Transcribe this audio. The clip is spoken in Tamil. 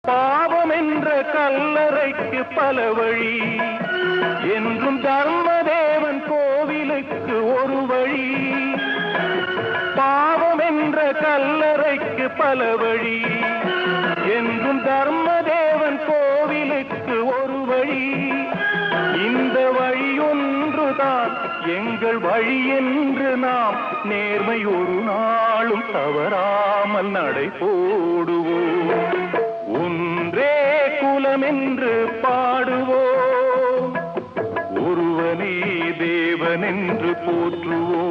பாவம் என்ற கல்லறைக்கு பல வழி என்றும் தர்மதேவன் கோவிலுக்கு ஒரு வழி. பாவம் என்ற கல்லறைக்கு பல வழி என்றும் தர்மதேவன் கோவிலுக்கு ஒரு வழி. இந்த வழியொன்றுதான் எங்கள் வழி என்று நாம் நேர்மை ஒரு நாளும் தவறாமல் நடை போடுவோம். ஒன்றே குலம் என்று பாடுவோம், ஒருவனே தேவன் என்று போற்றுவோம்.